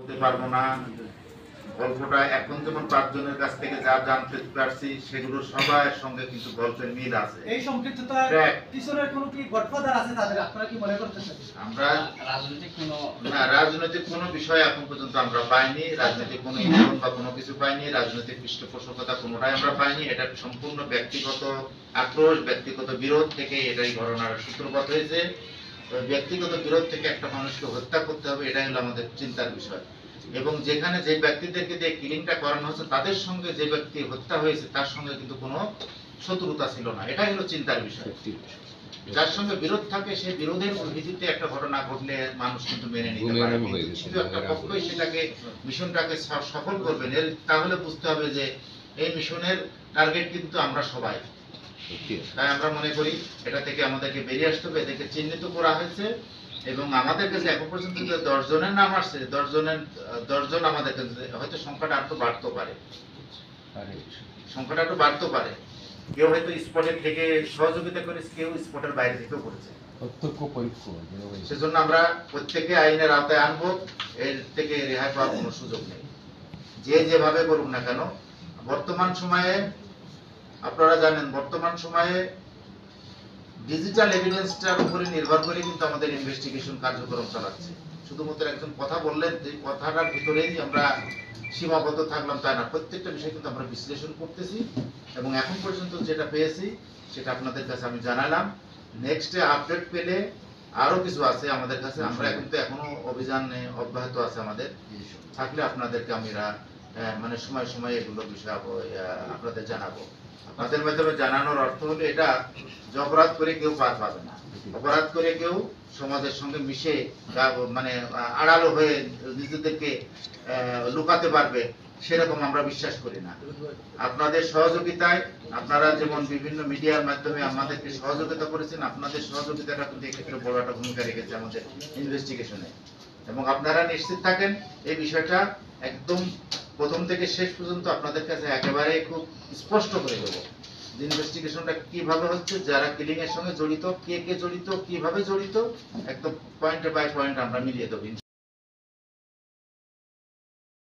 বলতে পারবো না। গল্পটা এখন যেমন 5 জনের কাছ থেকে যা জানতে পারছি সেগুলো সবার সঙ্গে কিন্তু গল্পের মিল আছে। এই সম্পৃক্ততার Correct. পিছনে কোনো কি গডফাদার আছে তাদের, আপনারা কি মনে করতেছেন? আমরা রাজনৈতিক কোনো বিষয় এখন পর্যন্ত আমরা পাইনি, রাজনৈতিক কোনো ইন্ধন বা কোনো কিছু পাইনি, রাজনৈতিক পৃষ্ঠপোষকতা কোনোটাই আমরা পাইনি। এটা সম্পূর্ণ ব্যক্তিগত আক্রোশ, ব্যক্তিগত বিরোধ থেকে এটাই ঘটনার সূত্রপাত হয়েছে। ওই ব্যক্তিগত বিরোধ থেকে একটা মানুষকে হত্যা করতে হবে, এটাই হলো আমাদের চিন্তার বিষয়। এবং যেখানে যে ব্যক্তিদেরকে দিয়ে কিলিংটা করানো হচ্ছে তাদের সঙ্গে যে ব্যক্তি হত্যা হয়েছে তার সঙ্গে কিন্তু কোনো শত্রুতা ছিল না, এটাই হলো চিন্তার বিষয়। যার সঙ্গে বিরোধ থাকে সেই বিরোধের ভিত্তিতে একটা ঘটনা ঘটলে মানুষ কিন্তু মেনে নিতে পারে, কিন্তু একটা পক্ষই সেটাকে মিশনটাকে সফল করবেন এর তাহলে বুঝতে হবে যে এই মিশনের টার্গেট কিন্তু আমরা সবাই। তাই আমরা মনে করি এটা থেকে আমাদেরকে বেরিয়ে আসতে হবে। এদেরকে চিহ্নিত করা হয়েছে এবং আমাদের কাছে এখন পর্যন্ত যে 10 জনের নাম আসছে, 10 জন আমাদের কাছে, হয়তো সংখ্যাটা আরো বাড়তে পারে, সংখ্যাটা একটু বাড়তে পারে। কেউ হয়তো স্পটের থেকে সহযোগিতা করেছে, কেউ স্পটের বাইরে থেকেও করেছে। সেজন্য আমরা প্রত্যেকে আইনের আওতায় আনবো, এর থেকে রেহাই পাওয়ার কোনো সুযোগ নেই, যে যেভাবে করুক না কেন। বর্তমান সময়ে আপনারা জানেন, বর্তমান সময়ে ডিজিটাল এভিডেন্সটার উপরে নির্ভর করে কিন্তু আমাদের ইনভেস্টিগেশন কার্যক্রম চালাচ্ছে। শুধুমাত্র একজন কথা বললেন, যে কথাটার ভিতরেই আমরা সীমাবদ্ধ থাকলাম তাই না, প্রত্যেকটা বিষয় কিন্তু আমরা বিশ্লেষণ করতেছি এবং এখন পর্যন্ত যেটা পেয়েছি সেটা আপনাদের কাছে আমি জানালাম। নেক্সটে আপডেট পেলে আরো কিছু আছে আমাদের কাছে, আমরা কিন্তু এখনো অভিযান অব্যাহত আছে আমাদের, থাকলে আপনাদেরকে আমরা মানে সময় সময় এগুলো বিষয় আপনাদের জানাবো। আপনাদের মাধ্যমে জানানোর অর্থ হলো এটা যে অপরাধ করে কেউ পার পাবে না, অপরাধ করে কেউ সমাজের সঙ্গে মিশে মানে আড়ালো হয়ে নিজেদেরকে লুকাতে পারবে সেরকম আমরা বিশ্বাস করি না। আপনাদের সহযোগিতায়, আপনারা যেমন বিভিন্ন মিডিয়ার মাধ্যমে আমাদেরকে সহযোগিতা করেছেন, আপনাদের সহযোগিতাটা কিন্তু এক্ষেত্রে বড় একটা ভূমিকা রেখেছে আমাদের ইনভেস্টিগেশনে। এবং আপনারা নিশ্চিত থাকেন এই বিষয়টা একদম প্রথম থেকে শেষ পর্যন্ত আপনাদের কাছে একেবারে খুব স্পষ্ট করে দেবো যে ইনভেস্টিগেশনটা কিভাবে হচ্ছে, যারা কিলিং এর সঙ্গে জড়িত, কে কে জড়িত, কিভাবে জড়িত, একদম পয়েন্টে বাই পয়েন্ট আমরা মিলিয়ে দেবো।